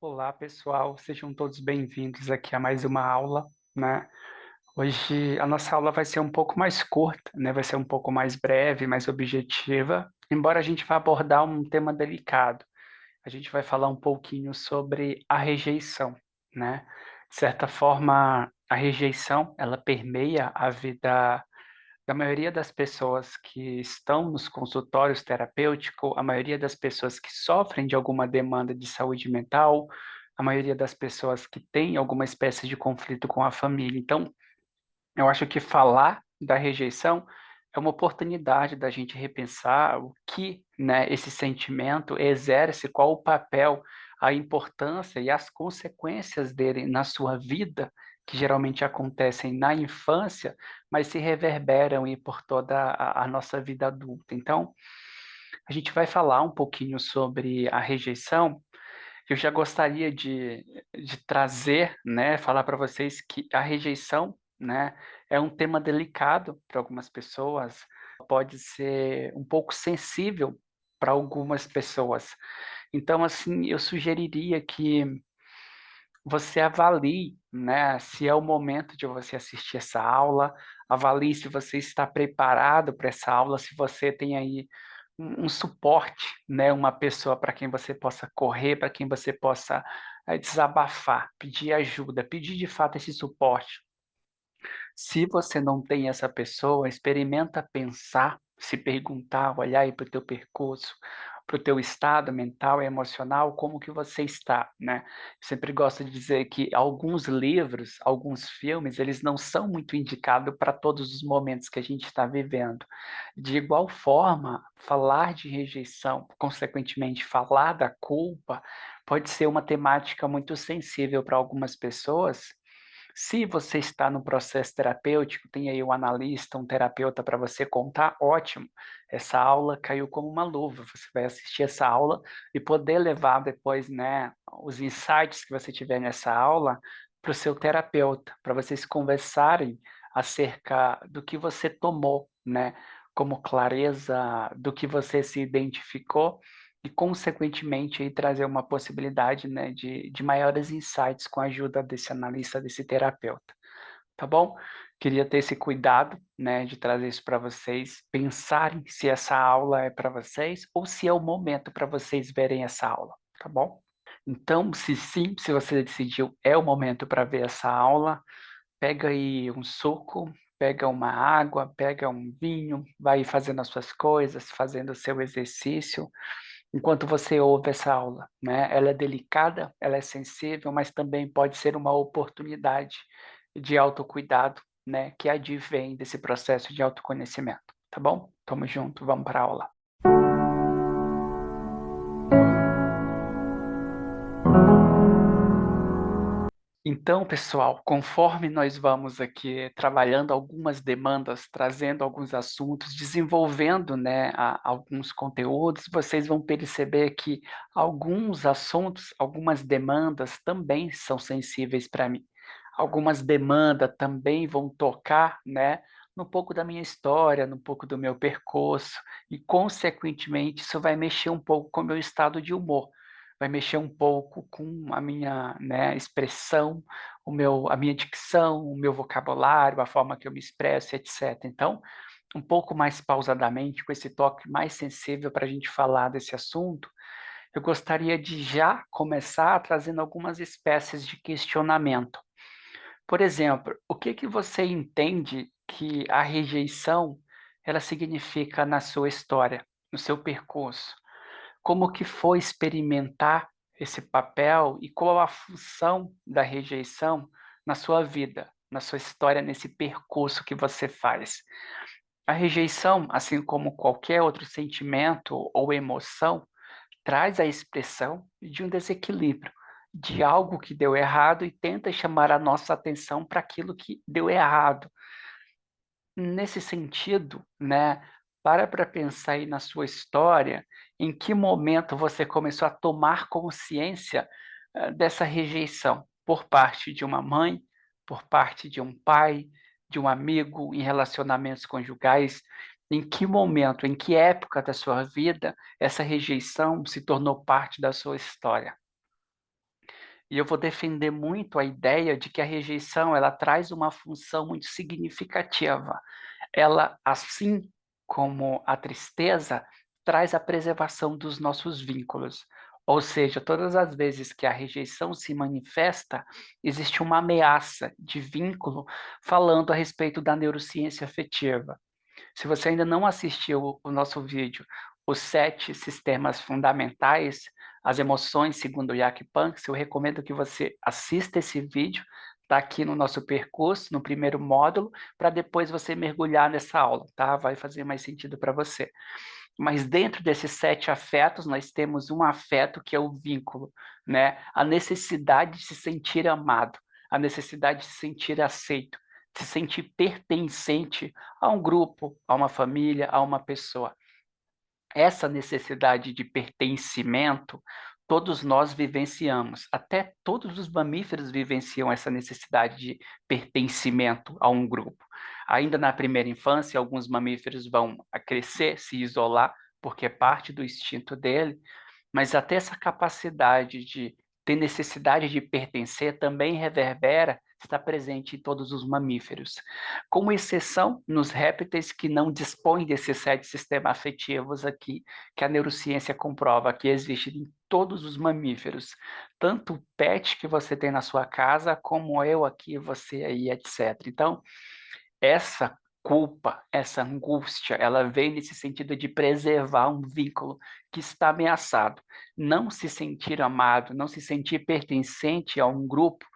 Olá, pessoal, sejam todos bem-vindos aqui a mais uma aula, né? Hoje a nossa aula vai ser um pouco mais curta, né? Vai ser um pouco mais breve, mais objetiva, embora a gente vá abordar um tema delicado. A gente vai falar um pouquinho sobre a rejeição, né? De certa forma, a rejeição, ela permeia a vida da maioria das pessoas que estão nos consultórios terapêuticos, a maioria das pessoas que sofrem de alguma demanda de saúde mental, a maioria das pessoas que têm alguma espécie de conflito com a família. Então, eu acho que falar da rejeição é uma oportunidade da gente repensar o que, né, esse sentimento exerce, qual o papel, a importância e as consequências dele na sua vida, que geralmente acontecem na infância, mas se reverberam e por toda a nossa vida adulta. Então, a gente vai falar um pouquinho sobre a rejeição. Eu já gostaria de trazer, né, falar para vocês que a rejeição, né, é um tema delicado para algumas pessoas, pode ser um pouco sensível para algumas pessoas. Então, assim, eu sugeriria que você avalie, né, se é o momento de você assistir essa aula, avalie se você está preparado para essa aula, se você tem aí um suporte, né, uma pessoa para quem você possa correr, para quem você possa desabafar, pedir ajuda, pedir de fato esse suporte. Se você não tem essa pessoa, experimenta pensar, se perguntar, olhar aí para o teu percurso, para o teu estado mental e emocional, como que você está, né? Eu sempre gosto de dizer que alguns livros, alguns filmes, eles não são muito indicados para todos os momentos que a gente está vivendo. De igual forma, falar de rejeição, consequentemente falar da culpa, pode ser uma temática muito sensível para algumas pessoas. Se você está no processo terapêutico, tem aí um analista, um terapeuta para você contar, ótimo. Essa aula caiu como uma luva. Você vai assistir essa aula e poder levar depois, né, os insights que você tiver nessa aula para o seu terapeuta, para vocês conversarem acerca do que você tomou, né, como clareza do que você se identificou e, consequentemente, aí, trazer uma possibilidade, né, de maiores insights com a ajuda desse analista, desse terapeuta, tá bom? Queria ter esse cuidado, né, de trazer isso para vocês, pensarem se essa aula é para vocês ou se é o momento para vocês verem essa aula, tá bom? Então, se sim, se você decidiu, é o momento para ver essa aula, pega aí um suco, pega uma água, pega um vinho, vai fazendo as suas coisas, fazendo o seu exercício, enquanto você ouve essa aula, né? Ela é delicada, ela é sensível, mas também pode ser uma oportunidade de autocuidado, né? Que advém desse processo de autoconhecimento, tá bom? Tamo junto, vamos para a aula. Então, pessoal, conforme nós vamos aqui trabalhando algumas demandas, trazendo alguns assuntos, desenvolvendo, né, alguns conteúdos, vocês vão perceber que alguns assuntos, algumas demandas também são sensíveis para mim. Algumas demandas também vão tocar, né, no pouco da minha história, no pouco do meu percurso, e, consequentemente, isso vai mexer um pouco com o meu estado de humor, vai mexer um pouco com a minha, né, expressão, a minha dicção, o meu vocabulário, a forma que eu me expresso, etc. Então, um pouco mais pausadamente, com esse toque mais sensível para a gente falar desse assunto, eu gostaria de já começar trazendo algumas espécies de questionamento. Por exemplo, o que que você entende que a rejeição ela significa na sua história, no seu percurso? Como que foi experimentar esse papel e qual a função da rejeição na sua vida, na sua história, nesse percurso que você faz? A rejeição, assim como qualquer outro sentimento ou emoção, traz a expressão de um desequilíbrio, de algo que deu errado e tenta chamar a nossa atenção para aquilo que deu errado. Nesse sentido, né, para pensar aí na sua história, em que momento você começou a tomar consciência, dessa rejeição por parte de uma mãe, por parte de um pai, de um amigo, em relacionamentos conjugais? Em que momento, em que época da sua vida essa rejeição se tornou parte da sua história? E eu vou defender muito a ideia de que a rejeição ela traz uma função muito significativa. Ela, assim como a tristeza, traz a preservação dos nossos vínculos. Ou seja, todas as vezes que a rejeição se manifesta, existe uma ameaça de vínculo falando a respeito da neurociência afetiva. Se você ainda não assistiu o nosso vídeo, os 7 sistemas fundamentais, as emoções segundo o Jack Panksepp, eu recomendo que você assista esse vídeo, está aqui no nosso percurso, no primeiro módulo, para depois você mergulhar nessa aula, tá? Vai fazer mais sentido para você. Mas dentro desses 7 afetos, nós temos um afeto que é o vínculo, né? A necessidade de se sentir amado, a necessidade de se sentir aceito, de se sentir pertencente a um grupo, a uma família, a uma pessoa. Essa necessidade de pertencimento, todos nós vivenciamos, até todos os mamíferos vivenciam essa necessidade de pertencimento a um grupo. Ainda na primeira infância, alguns mamíferos vão a crescer, se isolar, porque é parte do instinto dele, mas até essa capacidade de ter necessidade de pertencer também reverbera, está presente em todos os mamíferos. Como exceção nos répteis que não dispõem desses 7 sistemas afetivos aqui, que a neurociência comprova que existem em todos os mamíferos, tanto o pet que você tem na sua casa, como eu aqui, você aí, etc. Então, essa culpa, essa angústia, ela vem nesse sentido de preservar um vínculo que está ameaçado. Não se sentir amado, não se sentir pertencente a um grupo,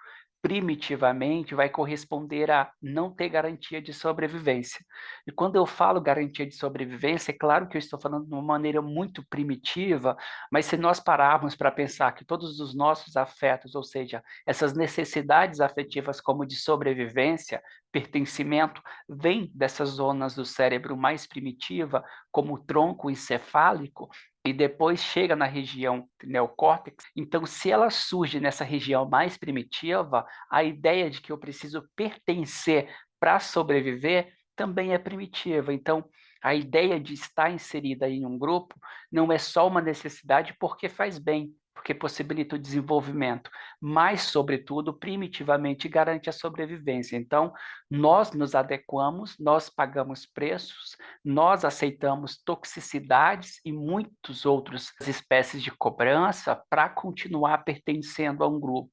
primitivamente vai corresponder a não ter garantia de sobrevivência. E quando eu falo garantia de sobrevivência, é claro que eu estou falando de uma maneira muito primitiva, mas se nós pararmos para pensar que todos os nossos afetos, ou seja, essas necessidades afetivas como de sobrevivência, pertencimento, vêm dessas zonas do cérebro mais primitiva, como o tronco encefálico, e depois chega na região neocórtex. Então, se ela surge nessa região mais primitiva, a ideia de que eu preciso pertencer para sobreviver também é primitiva. Então, a ideia de estar inserida em um grupo não é só uma necessidade porque faz bem, porque possibilita o desenvolvimento, mas, sobretudo, primitivamente garante a sobrevivência. Então, nós nos adequamos, nós pagamos preços, nós aceitamos toxicidades e muitos outros espécies de cobrança para continuar pertencendo a um grupo.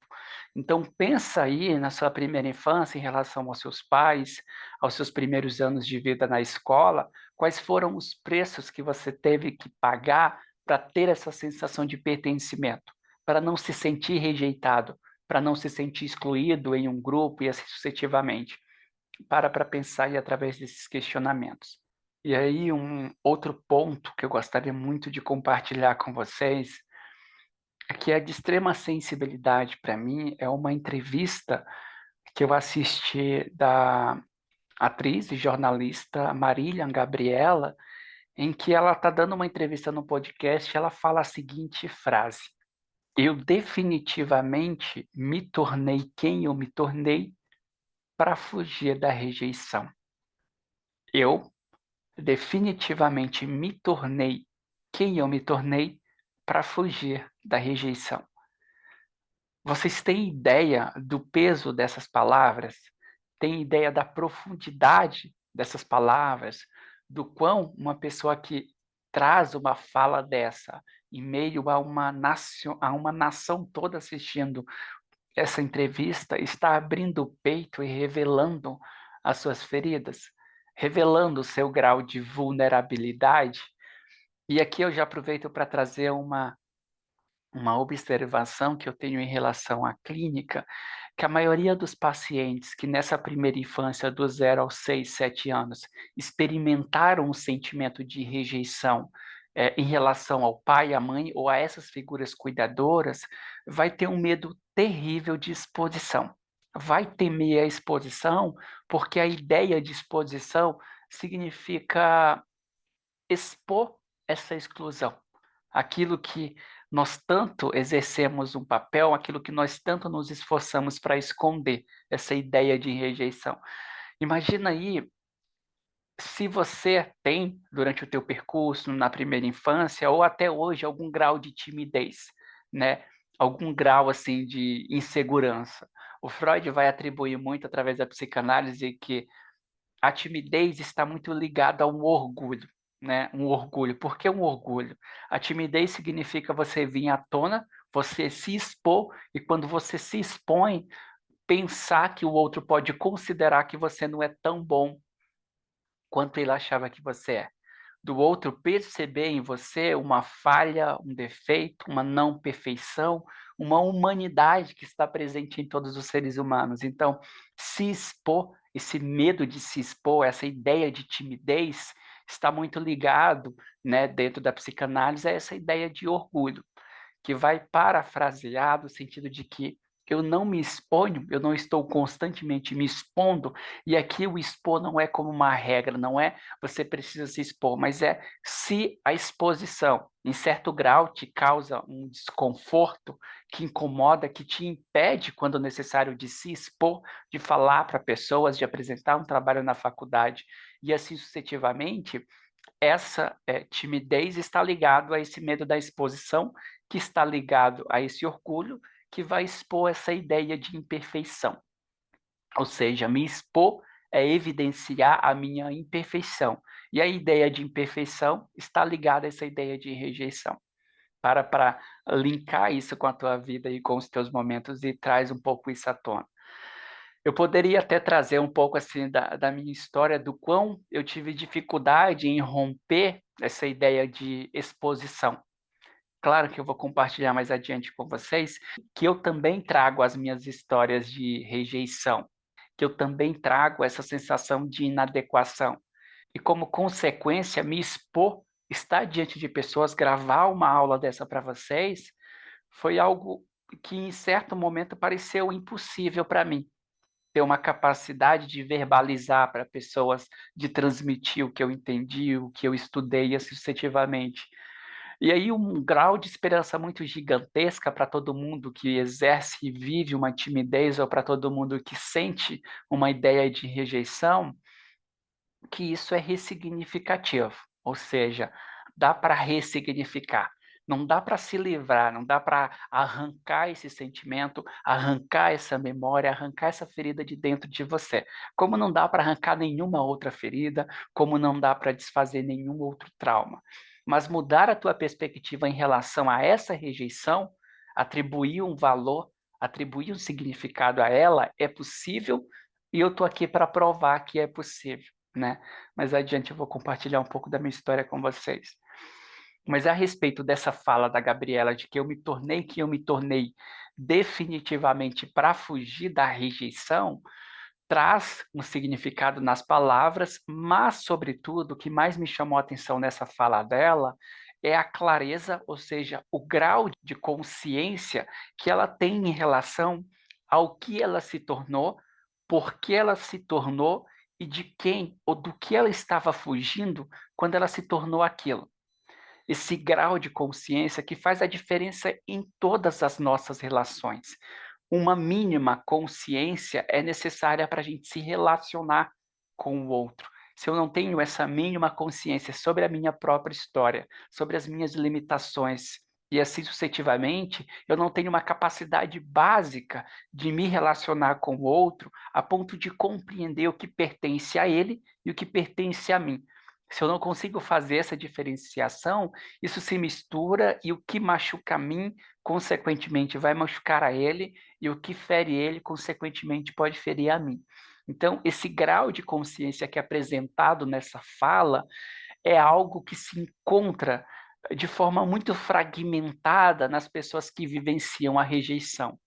Então, pensa aí na sua primeira infância em relação aos seus pais, aos seus primeiros anos de vida na escola, quais foram os preços que você teve que pagar para ter essa sensação de pertencimento, para não se sentir rejeitado, para não se sentir excluído em um grupo e assim sucessivamente. Para pensar aí através desses questionamentos. E aí, um outro ponto que eu gostaria muito de compartilhar com vocês, é que é de extrema sensibilidade para mim, é uma entrevista que eu assisti da atriz e jornalista Marília Gabriela, em que ela está dando uma entrevista no podcast, e ela fala a seguinte frase: eu definitivamente me tornei quem eu me tornei para fugir da rejeição. Eu definitivamente me tornei quem eu me tornei para fugir da rejeição. Vocês têm ideia do peso dessas palavras? Têm ideia da profundidade dessas palavras? Do quão uma pessoa que traz uma fala dessa em meio a uma nação toda assistindo essa entrevista está abrindo o peito e revelando as suas feridas, revelando o seu grau de vulnerabilidade. E aqui eu já aproveito para trazer uma observação que eu tenho em relação à clínica, que a maioria dos pacientes que nessa primeira infância, do 0 aos 6, 7 anos, experimentaram um sentimento de rejeição em relação ao pai, à mãe ou a essas figuras cuidadoras, vai ter um medo terrível de exposição. Vai temer a exposição, porque a ideia de exposição significa expor essa exclusão, aquilo que nós tanto exercemos um papel, aquilo que nós tanto nos esforçamos para esconder, essa ideia de rejeição. Imagina aí se você tem, durante o teu percurso, na primeira infância, ou até hoje, algum grau de timidez, né? algum grau assim de insegurança. O Freud vai atribuir muito através da psicanálise que a timidez está muito ligada a um orgulho, né? Um orgulho. Por que um orgulho? A timidez significa você vir à tona, você se expor, e quando você se expõe, pensar que o outro pode considerar que você não é tão bom quanto ele achava que você é. Do outro perceber em você uma falha, um defeito, uma não perfeição, uma humanidade que está presente em todos os seres humanos. Então, se expor, esse medo de se expor, essa ideia de timidez, está muito ligado, né, dentro da psicanálise, a essa ideia de orgulho, que vai parafrasear no sentido de que eu não me exponho, eu não estou constantemente me expondo, e aqui o expor não é como uma regra, não é você precisa se expor, mas é se a exposição, em certo grau, te causa um desconforto que incomoda, que te impede, quando necessário, de se expor, de falar para pessoas, de apresentar um trabalho na faculdade, e assim sucessivamente, essa timidez está ligado a esse medo da exposição, que está ligado a esse orgulho, que vai expor essa ideia de imperfeição. Ou seja, me expor é evidenciar a minha imperfeição. E a ideia de imperfeição está ligada a essa ideia de rejeição. Para linkar isso com a tua vida e com os teus momentos e traz um pouco isso à tona. Eu poderia até trazer um pouco assim da minha história, do quão eu tive dificuldade em romper essa ideia de exposição. Claro que eu vou compartilhar mais adiante com vocês que eu também trago as minhas histórias de rejeição, que eu também trago essa sensação de inadequação. E como consequência, me expor, estar diante de pessoas, gravar uma aula dessa para vocês, foi algo que em certo momento pareceu impossível para mim ter uma capacidade de verbalizar para pessoas, de transmitir o que eu entendi, o que eu estudei assim, sucessivamente. E aí um grau de esperança muito gigantesca para todo mundo que exerce e vive uma timidez, ou para todo mundo que sente uma ideia de rejeição, que isso é ressignificativo, ou seja, dá para ressignificar. Não dá para se livrar, não dá para arrancar esse sentimento, arrancar essa memória, arrancar essa ferida de dentro de você. Como não dá para arrancar nenhuma outra ferida, como não dá para desfazer nenhum outro trauma. Mas mudar a tua perspectiva em relação a essa rejeição, atribuir um valor, atribuir um significado a ela, é possível, e eu estou aqui para provar que é possível, né? Mais adiante eu vou compartilhar um pouco da minha história com vocês. Mas a respeito dessa fala da Gabriela de que eu me tornei definitivamente para fugir da rejeição, traz um significado nas palavras, mas, sobretudo, o que mais me chamou a atenção nessa fala dela é a clareza, ou seja, o grau de consciência que ela tem em relação ao que ela se tornou, por que ela se tornou e de quem ou do que ela estava fugindo quando ela se tornou aquilo. Esse grau de consciência que faz a diferença em todas as nossas relações. Uma mínima consciência é necessária para a gente se relacionar com o outro. Se eu não tenho essa mínima consciência sobre a minha própria história, sobre as minhas limitações, e assim sucessivamente, eu não tenho uma capacidade básica de me relacionar com o outro a ponto de compreender o que pertence a ele e o que pertence a mim. Se eu não consigo fazer essa diferenciação, isso se mistura e o que machuca a mim, consequentemente, vai machucar a ele, e o que fere ele, consequentemente, pode ferir a mim. Então, esse grau de consciência que é apresentado nessa fala é algo que se encontra de forma muito fragmentada nas pessoas que vivenciam a rejeição.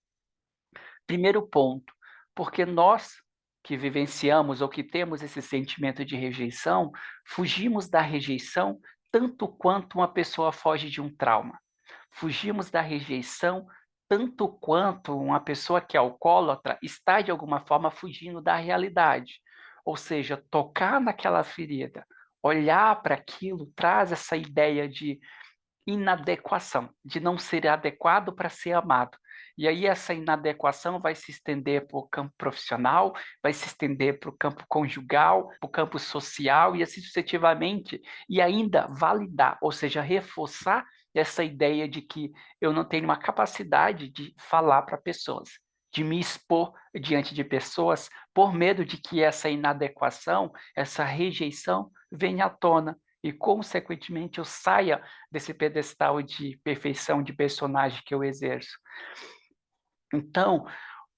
Primeiro ponto, porque nós que vivenciamos ou que temos esse sentimento de rejeição, fugimos da rejeição tanto quanto uma pessoa foge de um trauma. Fugimos da rejeição tanto quanto uma pessoa que é alcoólatra está, de alguma forma, fugindo da realidade. Ou seja, tocar naquela ferida, olhar para aquilo, traz essa ideia de inadequação, de não ser adequado para ser amado. E aí essa inadequação vai se estender para o campo profissional, vai se estender para o campo conjugal, para o campo social e assim sucessivamente, e ainda validar, ou seja, reforçar dessa ideia de que eu não tenho uma capacidade de falar para pessoas, de me expor diante de pessoas, por medo de que essa inadequação, essa rejeição venha à tona e, consequentemente, eu saia desse pedestal de perfeição de personagem que eu exerço. Então,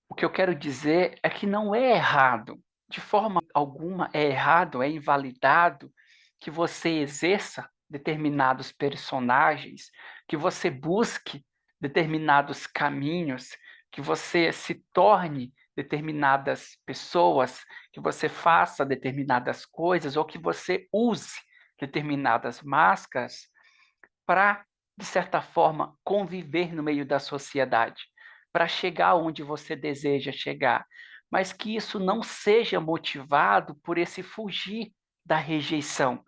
o que eu quero dizer é que não é errado, de forma alguma é errado, é invalidado que você exerça determinados personagens, que você busque determinados caminhos, que você se torne determinadas pessoas, que você faça determinadas coisas ou que você use determinadas máscaras para, de certa forma, conviver no meio da sociedade, para chegar onde você deseja chegar, mas que isso não seja motivado por esse fugir da rejeição.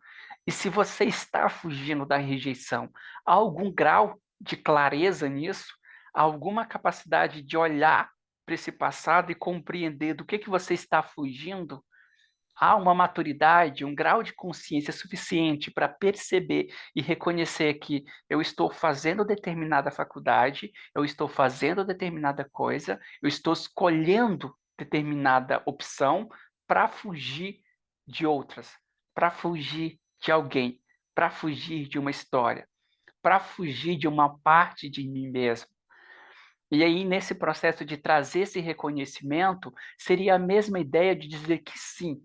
E se você está fugindo da rejeição, há algum grau de clareza nisso? Há alguma capacidade de olhar para esse passado e compreender do que você está fugindo? Há uma maturidade, um grau de consciência suficiente para perceber e reconhecer que eu estou fazendo determinada faculdade, eu estou fazendo determinada coisa, eu estou escolhendo determinada opção para fugir de outras, para fugir de alguém, para fugir de uma história, para fugir de uma parte de mim mesmo. E aí, nesse processo de trazer esse reconhecimento, seria a mesma ideia de dizer que sim,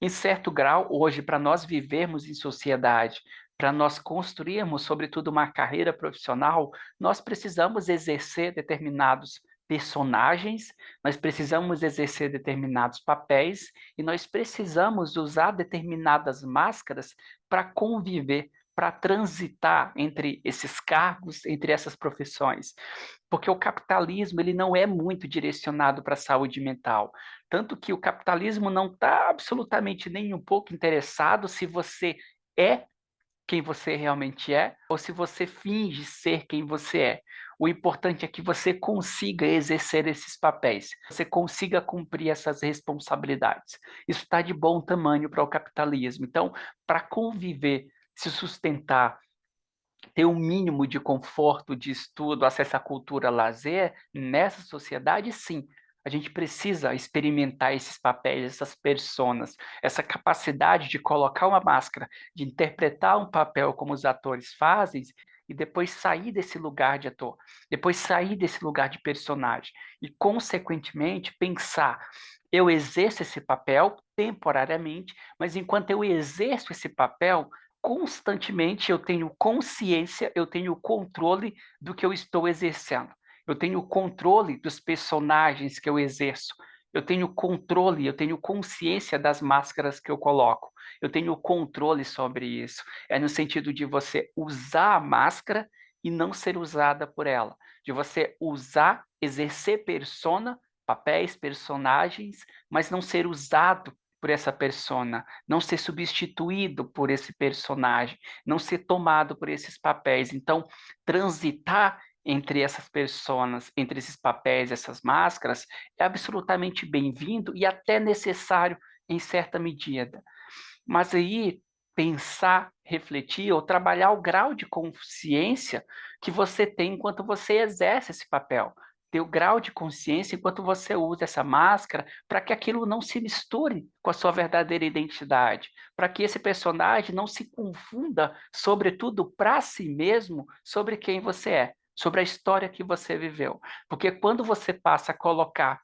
em certo grau, hoje, para nós vivermos em sociedade, para nós construirmos, sobretudo, uma carreira profissional, nós precisamos exercer determinados personagens, nós precisamos exercer determinados papéis e nós precisamos usar determinadas máscaras para conviver, para transitar entre esses cargos, entre essas profissões. Porque o capitalismo ele não é muito direcionado para a saúde mental. Tanto que o capitalismo não está absolutamente nem um pouco interessado se você é quem você realmente é ou se você finge ser quem você é. O importante é que você consiga exercer esses papéis, você consiga cumprir essas responsabilidades. Isso está de bom tamanho para o capitalismo. Então, para conviver, se sustentar, ter um mínimo de conforto, de estudo, acesso à cultura, lazer, nessa sociedade, sim, a gente precisa experimentar esses papéis, essas personas, essa capacidade de colocar uma máscara, de interpretar um papel como os atores fazem, e depois sair desse lugar de ator, depois sair desse lugar de personagem, e, consequentemente, pensar. Eu exerço esse papel temporariamente, mas enquanto eu exerço esse papel, constantemente eu tenho consciência, eu tenho controle do que eu estou exercendo. Eu tenho controle dos personagens que eu exerço. Eu tenho controle, eu tenho consciência das máscaras que eu coloco. Eu tenho controle sobre isso. É no sentido de você usar a máscara e não ser usada por ela. De você usar, exercer persona, papéis, personagens, mas não ser usado por essa persona, não ser substituído por esse personagem, não ser tomado por esses papéis. Então, transitar entre essas personas, entre esses papéis, essas máscaras, é absolutamente bem-vindo e até necessário em certa medida. Mas aí pensar, refletir ou trabalhar o grau de consciência que você tem enquanto você exerce esse papel. Ter o grau de consciência enquanto você usa essa máscara para que aquilo não se misture com a sua verdadeira identidade, para que esse personagem não se confunda, sobretudo para si mesmo, sobre quem você é, sobre a história que você viveu. Porque quando você passa a colocar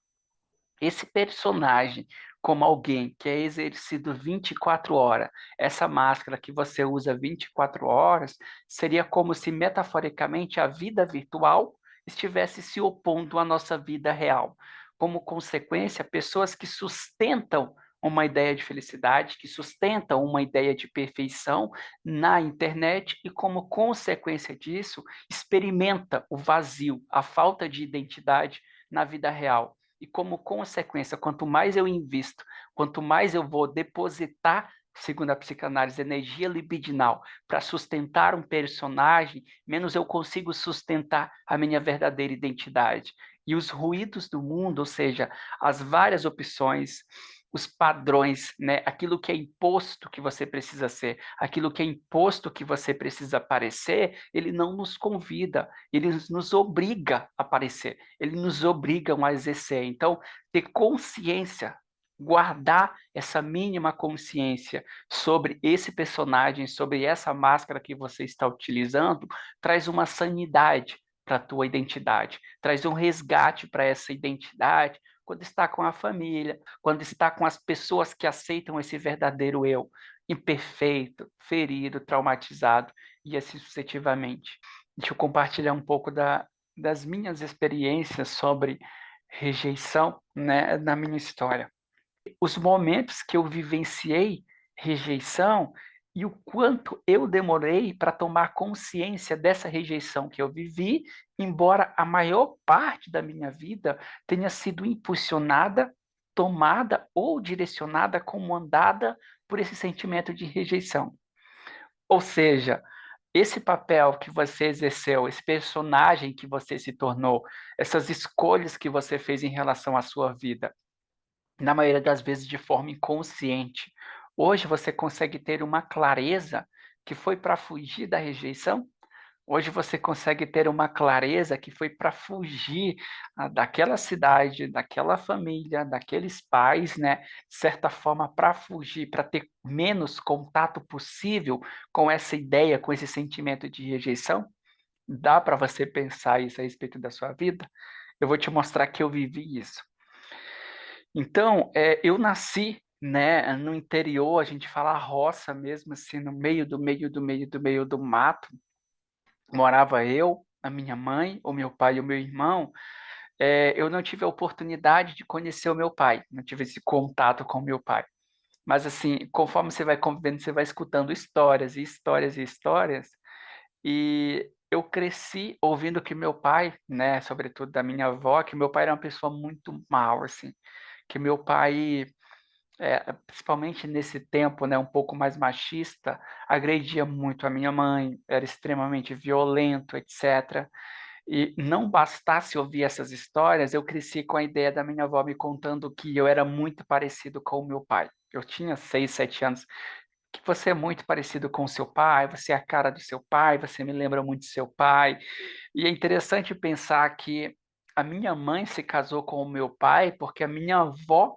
esse personagem como alguém que é exercido 24 horas, essa máscara que você usa 24 horas, seria como se metaforicamente a vida virtual estivesse se opondo à nossa vida real. Como consequência, pessoas que sustentam uma ideia de felicidade, que sustentam uma ideia de perfeição na internet e, como consequência disso, experimenta o vazio, a falta de identidade na vida real. E como consequência, quanto mais eu invisto, quanto mais eu vou depositar, segundo a psicanálise, energia libidinal para sustentar um personagem, menos eu consigo sustentar a minha verdadeira identidade. E os ruídos do mundo, ou seja, as várias opções, os padrões, né? Aquilo que é imposto que você precisa ser, aquilo que é imposto que você precisa parecer, ele não nos convida, ele nos obriga a parecer, ele nos obriga a exercer. Então, ter consciência, guardar essa mínima consciência sobre esse personagem, sobre essa máscara que você está utilizando, traz uma sanidade para a tua identidade, traz um resgate para essa identidade quando está com a família, quando está com as pessoas que aceitam esse verdadeiro eu, imperfeito, ferido, traumatizado e assim sucessivamente. Deixa eu compartilhar um pouco das minhas experiências sobre rejeição, né, na minha história. Os momentos que eu vivenciei rejeição e o quanto eu demorei para tomar consciência dessa rejeição que eu vivi, embora a maior parte da minha vida tenha sido impulsionada, tomada ou direcionada, comandada por esse sentimento de rejeição. Ou seja, esse papel que você exerceu, esse personagem que você se tornou, essas escolhas que você fez em relação à sua vida, na maioria das vezes de forma inconsciente. Hoje você consegue ter uma clareza que foi para fugir da rejeição. Hoje você consegue ter uma clareza que foi para fugir daquela cidade, daquela família, daqueles pais, né? De certa forma, para fugir, para ter menos contato possível com essa ideia, com esse sentimento de rejeição. Dá para você pensar isso a respeito da sua vida? Eu vou te mostrar que eu vivi isso. Então, eu nasci, né, no interior, a gente fala roça mesmo, assim, no meio do mato. Morava eu, a minha mãe, o meu pai e o meu irmão. Eu não tive a oportunidade de conhecer o meu pai, não tive esse contato com o meu pai. Mas, assim, conforme você vai convivendo, você vai escutando histórias e histórias e histórias. E eu cresci ouvindo que meu pai, né, sobretudo da minha avó, que meu pai era uma pessoa muito mal, assim, que meu pai principalmente nesse tempo, né, um pouco mais machista, agredia muito a minha mãe, era extremamente violento, etc. E não bastasse ouvir essas histórias, eu cresci com a ideia da minha avó me contando que eu era muito parecido com o meu pai. Eu tinha 6, 7 anos, que você é muito parecido com o seu pai, você é a cara do seu pai, você me lembra muito do seu pai. E é interessante pensar que a minha mãe se casou com o meu pai porque a minha avó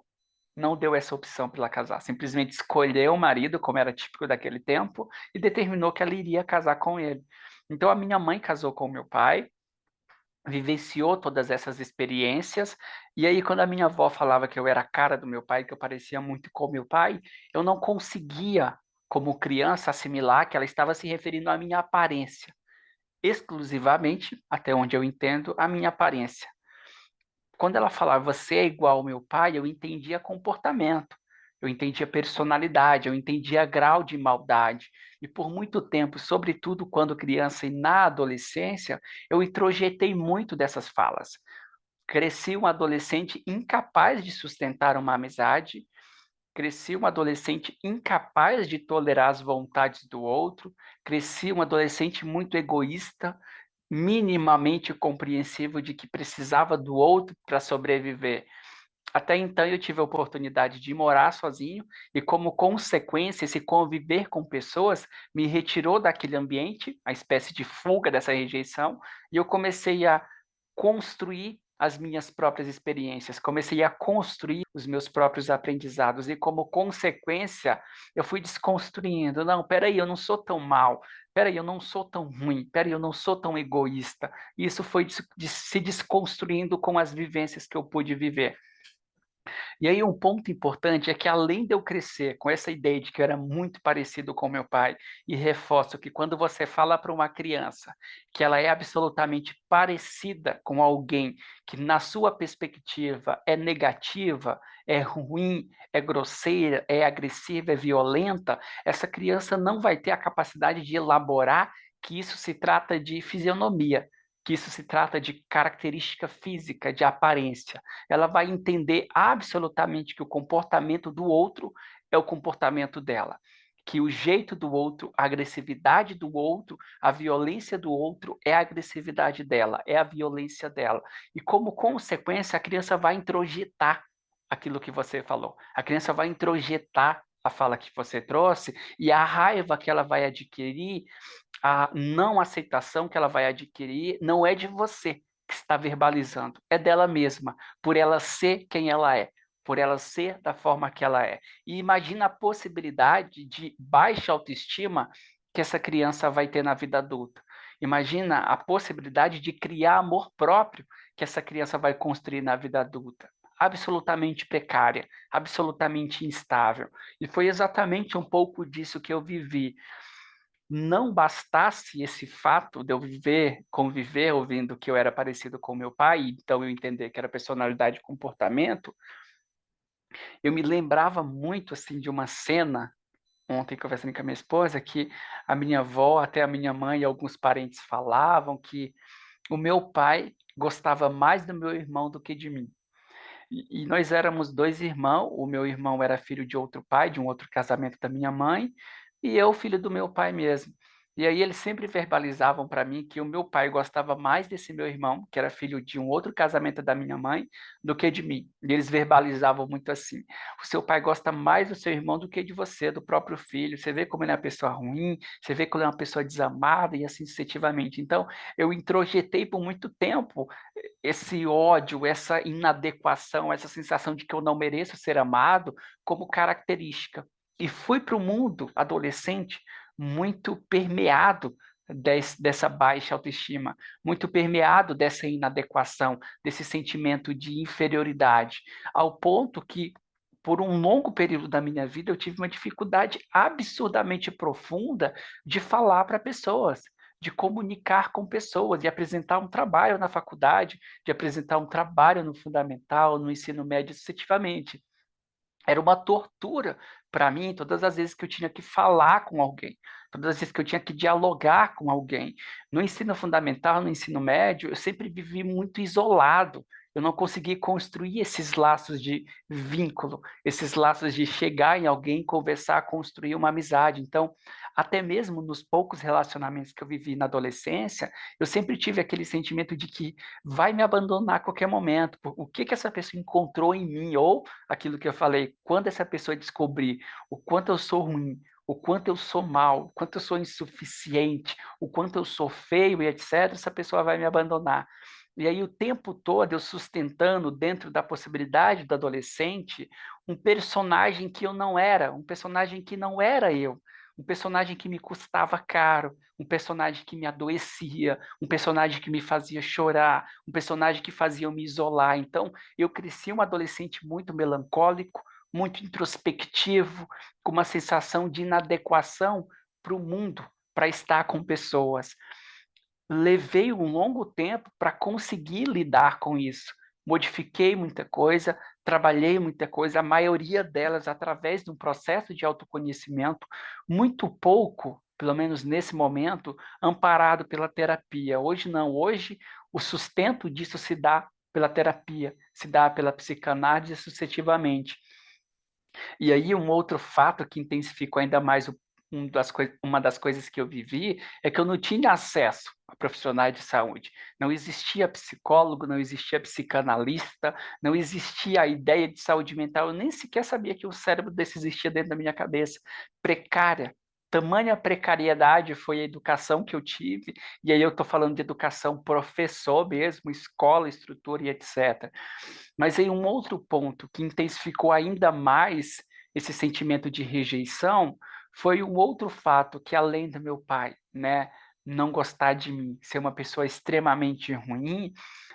não deu essa opção para ela casar, simplesmente escolheu o marido, como era típico daquele tempo, e determinou que ela iria casar com ele. Então a minha mãe casou com o meu pai, vivenciou todas essas experiências, e aí quando a minha avó falava que eu era a cara do meu pai, que eu parecia muito com o meu pai, eu não conseguia, como criança, assimilar que ela estava se referindo à minha aparência, exclusivamente, até onde eu entendo, à minha aparência. Quando ela falava você é igual ao meu pai, eu entendia comportamento, eu entendia personalidade, eu entendia grau de maldade. E por muito tempo, sobretudo quando criança e na adolescência, eu introjetei muito dessas falas. Cresci um adolescente incapaz de sustentar uma amizade, cresci um adolescente incapaz de tolerar as vontades do outro, cresci um adolescente muito egoísta, minimamente compreensivo de que precisava do outro para sobreviver. Até então eu tive a oportunidade de morar sozinho e, como consequência, esse conviver com pessoas me retirou daquele ambiente, a espécie de fuga dessa rejeição, e eu comecei a construir as minhas próprias experiências, comecei a construir os meus próprios aprendizados e, como consequência, eu fui desconstruindo. Não, peraí, eu não sou tão mal, peraí, eu não sou tão ruim, peraí, eu não sou tão egoísta. E isso foi se desconstruindo com as vivências que eu pude viver. E aí um ponto importante é que, além de eu crescer com essa ideia de que eu era muito parecido com meu pai, e reforço que quando você fala para uma criança que ela é absolutamente parecida com alguém que na sua perspectiva é negativa, é ruim, é grosseira, é agressiva, é violenta, essa criança não vai ter a capacidade de elaborar que isso se trata de fisionomia, que isso se trata de característica física, de aparência. Ela vai entender absolutamente que o comportamento do outro é o comportamento dela, que o jeito do outro, a agressividade do outro, a violência do outro é a agressividade dela, é a violência dela. E como consequência, a criança vai introjetar aquilo que você falou. A criança vai introjetar a fala que você trouxe e a raiva que ela vai adquirir, a não aceitação que ela vai adquirir, não é de você que está verbalizando, é dela mesma, por ela ser quem ela é, por ela ser da forma que ela é. E imagina a possibilidade de baixa autoestima que essa criança vai ter na vida adulta. Imagina a possibilidade de criar amor próprio que essa criança vai construir na vida adulta. Absolutamente precária, absolutamente instável. E foi exatamente um pouco disso que eu vivi. Não bastasse esse fato de eu conviver, ouvindo que eu era parecido com meu pai, então eu entender que era personalidade e comportamento, eu me lembrava muito assim de uma cena ontem conversando com a minha esposa que a minha avó, até a minha mãe e alguns parentes falavam que o meu pai gostava mais do meu irmão do que de mim. E nós éramos dois irmãos, o meu irmão era filho de outro pai, de um outro casamento da minha mãe, e eu filho do meu pai mesmo. E aí eles sempre verbalizavam para mim que o meu pai gostava mais desse meu irmão, que era filho de um outro casamento da minha mãe, do que de mim. E eles verbalizavam muito assim: o seu pai gosta mais do seu irmão do que de você, do próprio filho. Você vê como ele é uma pessoa ruim, você vê como ele é uma pessoa desamada e assim sucessivamente. Então, eu introjetei por muito tempo esse ódio, essa inadequação, essa sensação de que eu não mereço ser amado como característica. E fui para o mundo adolescente muito permeado dessa baixa autoestima, muito permeado dessa inadequação, desse sentimento de inferioridade, ao ponto que, por um longo período da minha vida, eu tive uma dificuldade absurdamente profunda de falar para pessoas, de comunicar com pessoas, de apresentar um trabalho na faculdade, de apresentar um trabalho no fundamental, no ensino médio, sucessivamente. Era uma tortura para mim todas as vezes que eu tinha que falar com alguém, todas as vezes que eu tinha que dialogar com alguém. No ensino fundamental, no ensino médio, eu sempre vivi muito isolado. Eu não consegui construir esses laços de vínculo, esses laços de chegar em alguém, conversar, construir uma amizade. Então, até mesmo nos poucos relacionamentos que eu vivi na adolescência, eu sempre tive aquele sentimento de que vai me abandonar a qualquer momento. O que que essa pessoa encontrou em mim? Ou aquilo que eu falei, quando essa pessoa descobrir o quanto eu sou ruim, o quanto eu sou mal, o quanto eu sou insuficiente, o quanto eu sou feio e etc., essa pessoa vai me abandonar. E aí, o tempo todo, eu sustentando, dentro da possibilidade do adolescente, um personagem que eu não era, um personagem que não era eu, um personagem que me custava caro, um personagem que me adoecia, um personagem que me fazia chorar, um personagem que fazia eu me isolar. Então, eu cresci um adolescente muito melancólico, muito introspectivo, com uma sensação de inadequação para o mundo, para estar com pessoas. Levei um longo tempo para conseguir lidar com isso. Modifiquei muita coisa, trabalhei muita coisa, a maioria delas através de um processo de autoconhecimento, muito pouco, pelo menos nesse momento, amparado pela terapia. Hoje não, hoje o sustento disso se dá pela terapia, se dá pela psicanálise sucessivamente. E aí, um outro fato que intensificou ainda mais uma das coisas que eu vivi é que eu não tinha acesso a profissionais de saúde. Não existia psicólogo, não existia psicanalista, não existia a ideia de saúde mental. Eu nem sequer sabia que um cérebro desse existia dentro da minha cabeça. Precária. Tamanha precariedade foi a educação que eu tive, e aí eu estou falando de educação professor mesmo, escola, estrutura e etc. Mas aí um outro ponto que intensificou ainda mais esse sentimento de rejeição foi um outro fato que, além do meu pai, né, não gostar de mim, ser uma pessoa extremamente ruim,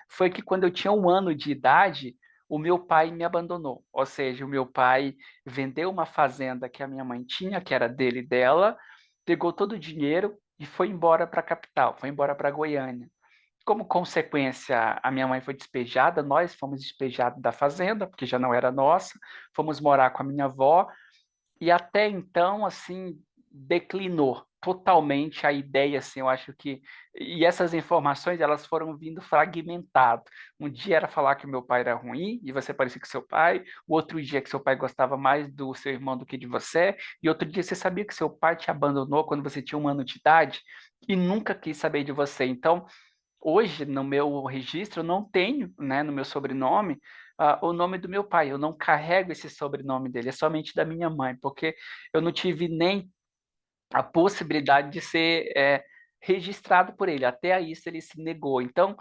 foi que quando eu tinha 1 ano de idade, o meu pai me abandonou. Ou seja, o meu pai vendeu uma fazenda que a minha mãe tinha, que era dele e dela, pegou todo o dinheiro e foi embora para a capital, foi embora para Goiânia. Como consequência, a minha mãe foi despejada, nós fomos despejados da fazenda, porque já não era nossa, fomos morar com a minha avó, e até então, assim, declinou totalmente a ideia, assim, eu acho que... E essas informações, elas foram vindo fragmentado. Um dia era falar que o meu pai era ruim, e você parecia com seu pai, o outro dia que seu pai gostava mais do seu irmão do que de você, e outro dia você sabia que seu pai te abandonou quando você tinha 1 ano de idade, e nunca quis saber de você. Então, Hoje, no meu registro, eu não tenho, né, no meu sobrenome, o nome do meu pai. Eu não carrego esse sobrenome dele, é somente da minha mãe, porque eu não tive nem a possibilidade de ser registrado por ele. Até a isso ele se negou. Então,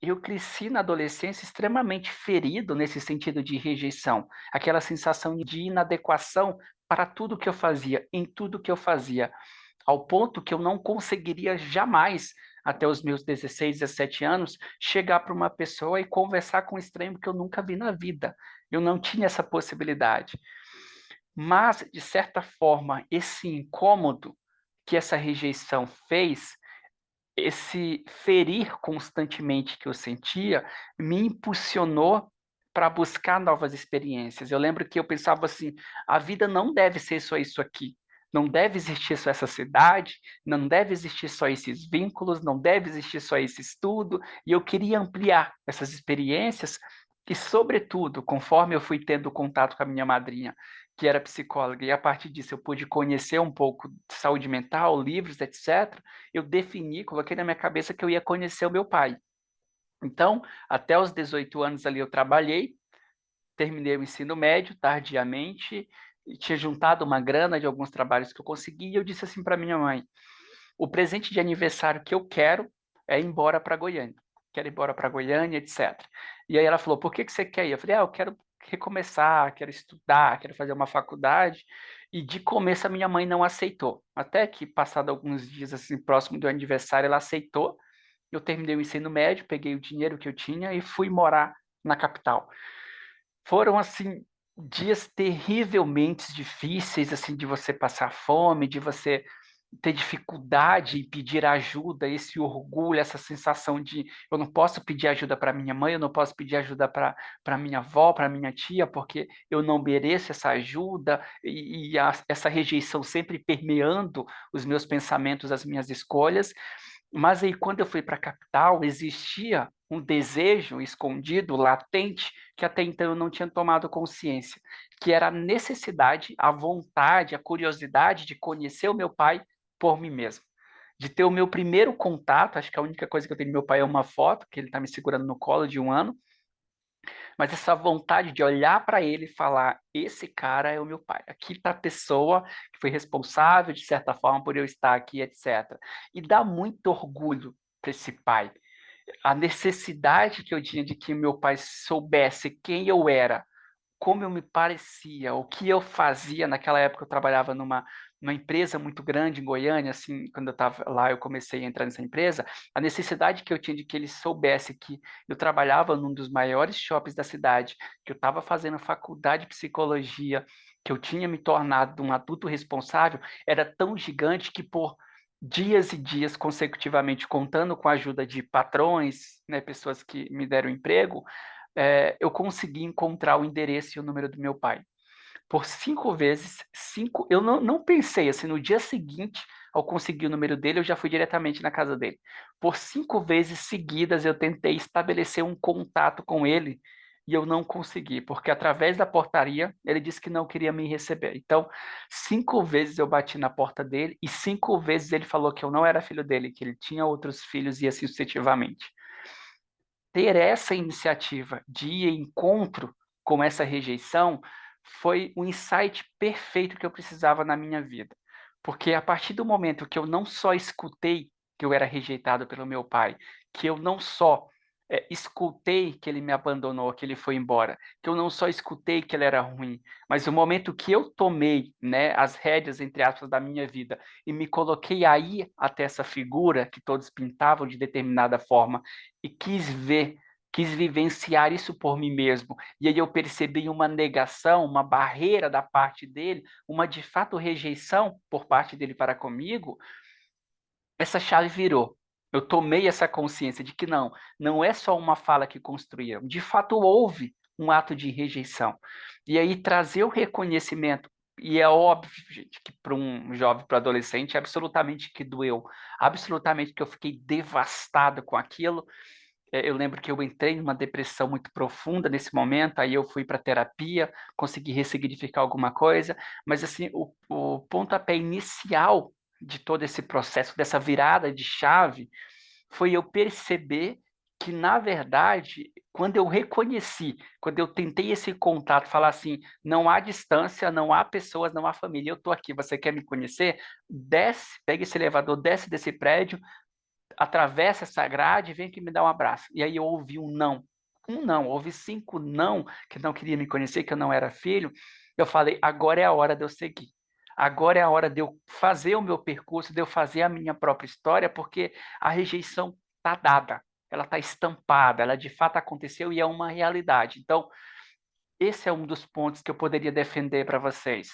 eu cresci na adolescência extremamente ferido nesse sentido de rejeição, aquela sensação de inadequação para tudo que eu fazia, em tudo que eu fazia, ao ponto que eu não conseguiria jamais, até os meus 16, 17 anos, chegar para uma pessoa e conversar com um estranho que eu nunca vi na vida. Eu não tinha essa possibilidade. Mas, de certa forma, esse incômodo que essa rejeição fez, esse ferir constantemente que eu sentia, me impulsionou para buscar novas experiências. Eu lembro que eu pensava assim: a vida não deve ser só isso aqui. Não deve existir só essa cidade, não deve existir só esses vínculos, não deve existir só esse estudo. E eu queria ampliar essas experiências e, sobretudo, conforme eu fui tendo contato com a minha madrinha, que era psicóloga, e a partir disso eu pude conhecer um pouco de saúde mental, livros, etc., eu defini, coloquei na minha cabeça que eu ia conhecer o meu pai. Então, até os 18 anos ali eu trabalhei, terminei o ensino médio tardiamente, e tinha juntado uma grana de alguns trabalhos que eu consegui, e eu disse assim para minha mãe: o presente de aniversário que eu quero é ir embora para Goiânia. Quero ir embora para Goiânia, etc. E aí ela falou: por que você quer ir? Eu falei: eu quero recomeçar, quero estudar, quero fazer uma faculdade. E de começo a minha mãe não aceitou. Até que, passado alguns dias, assim, próximo do aniversário, ela aceitou. Eu terminei o ensino médio, peguei o dinheiro que eu tinha e fui morar na capital. Foram, assim, dias terrivelmente difíceis, assim, de você passar fome, de você ter dificuldade em pedir ajuda, esse orgulho, essa sensação de eu não posso pedir ajuda para minha mãe, eu não posso pedir ajuda para minha avó, para minha tia, porque eu não mereço essa ajuda, essa rejeição sempre permeando os meus pensamentos, as minhas escolhas. Mas aí, quando eu fui para a capital, existia um desejo escondido, latente, que até então eu não tinha tomado consciência, que era a necessidade, a vontade, a curiosidade de conhecer o meu pai por mim mesmo. De ter o meu primeiro contato, acho que a única coisa que eu tenho do meu pai é uma foto, que ele está me segurando no colo de 1 ano, mas essa vontade de olhar para ele e falar: esse cara é o meu pai, aqui está a pessoa que foi responsável, de certa forma, por eu estar aqui, etc. E dá muito orgulho para esse pai. A necessidade que eu tinha de que meu pai soubesse quem eu era, como eu me parecia, o que eu fazia. Naquela época eu trabalhava numa empresa muito grande em Goiânia, assim, quando eu estava lá, eu comecei a entrar nessa empresa, a necessidade que eu tinha de que ele soubesse que eu trabalhava num dos maiores shoppings da cidade, que eu estava fazendo faculdade de psicologia, que eu tinha me tornado um adulto responsável, era tão gigante que por dias e dias consecutivamente, contando com a ajuda de patrões, né, pessoas que me deram emprego, eu consegui encontrar o endereço e o número do meu pai. Por 5 vezes, eu não pensei assim, no dia seguinte, ao conseguir o número dele, eu já fui diretamente na casa dele. Por 5 vezes seguidas, eu tentei estabelecer um contato com ele e eu não consegui, porque através da portaria, ele disse que não queria me receber. Então, 5 vezes eu bati na porta dele e 5 vezes ele falou que eu não era filho dele, que ele tinha outros filhos e assim sucessivamente. Ter essa iniciativa de ir em encontro com essa rejeição foi um insight perfeito que eu precisava na minha vida. Porque a partir do momento que eu não só escutei que eu era rejeitado pelo meu pai, que eu não só escutei que ele me abandonou, que ele foi embora, que eu não só escutei que ele era ruim, mas o momento que eu tomei, né, as rédeas, entre aspas, da minha vida e me coloquei aí até essa figura que todos pintavam de determinada forma e quis vivenciar isso por mim mesmo. E aí eu percebi uma negação, uma barreira da parte dele, uma de fato rejeição por parte dele para comigo. Essa chave virou. Eu tomei essa consciência de que não é só uma fala que construíram. De fato houve um ato de rejeição. E aí trazer o reconhecimento, e é óbvio, gente, que para um jovem, para um adolescente, absolutamente que doeu, absolutamente que eu fiquei devastado com aquilo. Eu lembro que eu entrei numa depressão muito profunda nesse momento, aí eu fui para terapia, consegui ressignificar alguma coisa, mas assim, o pontapé inicial de todo esse processo, dessa virada de chave, foi eu perceber que, na verdade, quando eu reconheci, quando eu tentei esse contato, falar assim, não há distância, não há pessoas, não há família, eu estou aqui, você quer me conhecer? Desce, pega esse elevador, desce desse prédio, atravessa essa grade e vem aqui me dar um abraço. E aí eu ouvi um não. Um não, ouvi 5 não, que não queria me conhecer, que eu não era filho. Eu falei, agora é a hora de eu seguir. Agora é a hora de eu fazer o meu percurso, de eu fazer a minha própria história, porque a rejeição está dada, ela está estampada, ela de fato aconteceu e é uma realidade. Então, esse é um dos pontos que eu poderia defender para vocês.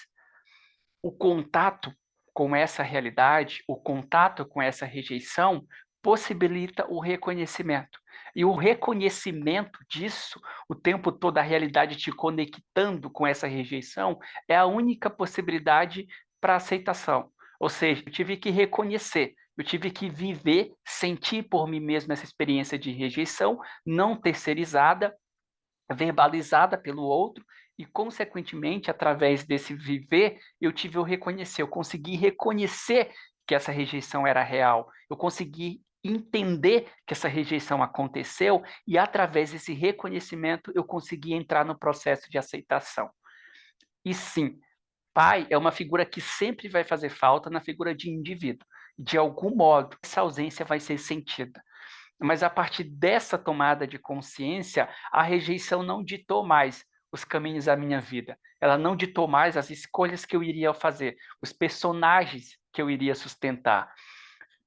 O contato com essa realidade, o contato com essa rejeição, possibilita o reconhecimento. E o reconhecimento disso, o tempo todo a realidade te conectando com essa rejeição, é a única possibilidade para aceitação. Ou seja, eu tive que reconhecer, eu tive que viver, sentir por mim mesmo essa experiência de rejeição, não terceirizada, verbalizada pelo outro, e, consequentemente, através desse viver, eu tive o reconhecer, eu consegui reconhecer que essa rejeição era real, eu consegui entender que essa rejeição aconteceu, e através desse reconhecimento eu consegui entrar no processo de aceitação. E sim, pai é uma figura que sempre vai fazer falta na figura de indivíduo. De algum modo, essa ausência vai ser sentida. Mas a partir dessa tomada de consciência, a rejeição não ditou mais os caminhos da minha vida. Ela não ditou mais as escolhas que eu iria fazer, os personagens que eu iria sustentar.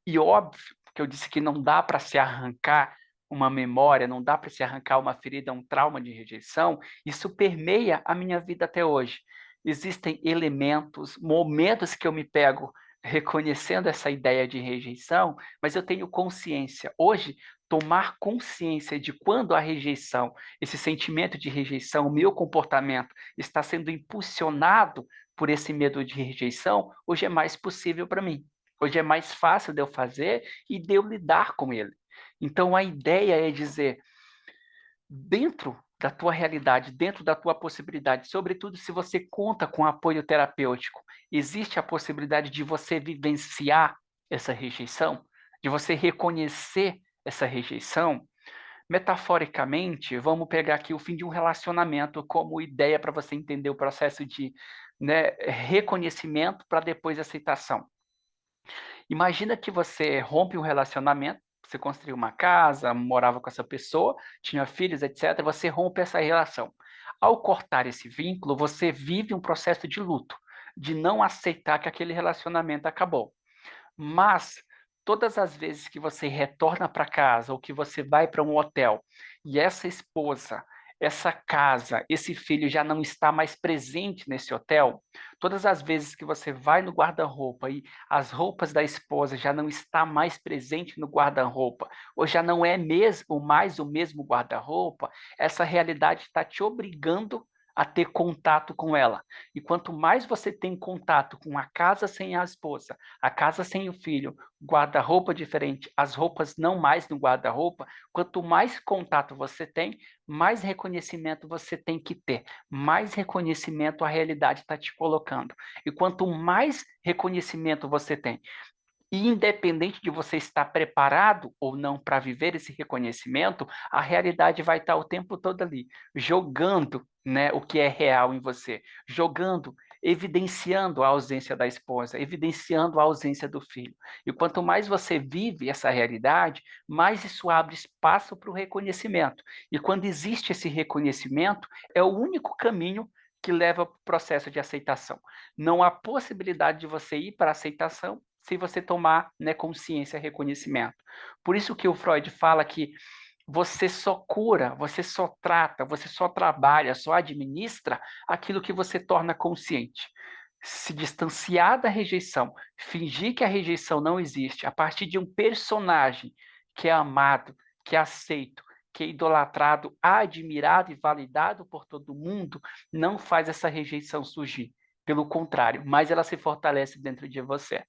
E óbvio que eu disse que não dá para se arrancar uma memória, não dá para se arrancar uma ferida, um trauma de rejeição. Isso permeia a minha vida até hoje. Existem elementos, momentos que eu me pego reconhecendo essa ideia de rejeição, mas eu tenho consciência. Hoje, tomar consciência de quando a rejeição, esse sentimento de rejeição, o meu comportamento está sendo impulsionado por esse medo de rejeição, hoje é mais possível para mim. Hoje é mais fácil de eu fazer e de eu lidar com ele. Então, a ideia é dizer, dentro da tua realidade, dentro da tua possibilidade, sobretudo se você conta com apoio terapêutico, existe a possibilidade de você vivenciar essa rejeição, de você reconhecer essa rejeição. Metaforicamente, vamos pegar aqui o fim de um relacionamento como ideia para você entender o processo de, né, reconhecimento para depois aceitação. Imagina que você rompe um relacionamento, você construiu uma casa, morava com essa pessoa, tinha filhos, etc. Você rompe essa relação. Ao cortar esse vínculo, você vive um processo de luto, de não aceitar que aquele relacionamento acabou. Mas todas as vezes que você retorna para casa ou que você vai para um hotel e essa esposa, essa casa, esse filho já não está mais presente nesse hotel, todas as vezes que você vai no guarda-roupa e as roupas da esposa já não está mais presente no guarda-roupa, ou já não é mesmo mais o mesmo guarda-roupa, essa realidade está te obrigando a ter contato com ela. E quanto mais você tem contato com a casa sem a esposa, a casa sem o filho, guarda-roupa diferente, as roupas não mais no guarda-roupa, quanto mais contato você tem, mais reconhecimento você tem que ter, mais reconhecimento a realidade está te colocando. E quanto mais reconhecimento você tem, e independente de você estar preparado ou não para viver esse reconhecimento, a realidade vai estar o tempo todo ali, jogando, né, o que é real em você, jogando, evidenciando a ausência da esposa, evidenciando a ausência do filho. E quanto mais você vive essa realidade, mais isso abre espaço para o reconhecimento. E quando existe esse reconhecimento, é o único caminho que leva para o processo de aceitação. Não há possibilidade de você ir para a aceitação se você tomar, né, consciência e reconhecimento. Por isso que o Freud fala que você só cura, você só trata, você só trabalha, só administra aquilo que você torna consciente. Se distanciar da rejeição, fingir que a rejeição não existe, a partir de um personagem que é amado, que é aceito, que é idolatrado, admirado e validado por todo mundo, não faz essa rejeição surgir. Pelo contrário, mais ela se fortalece dentro de você.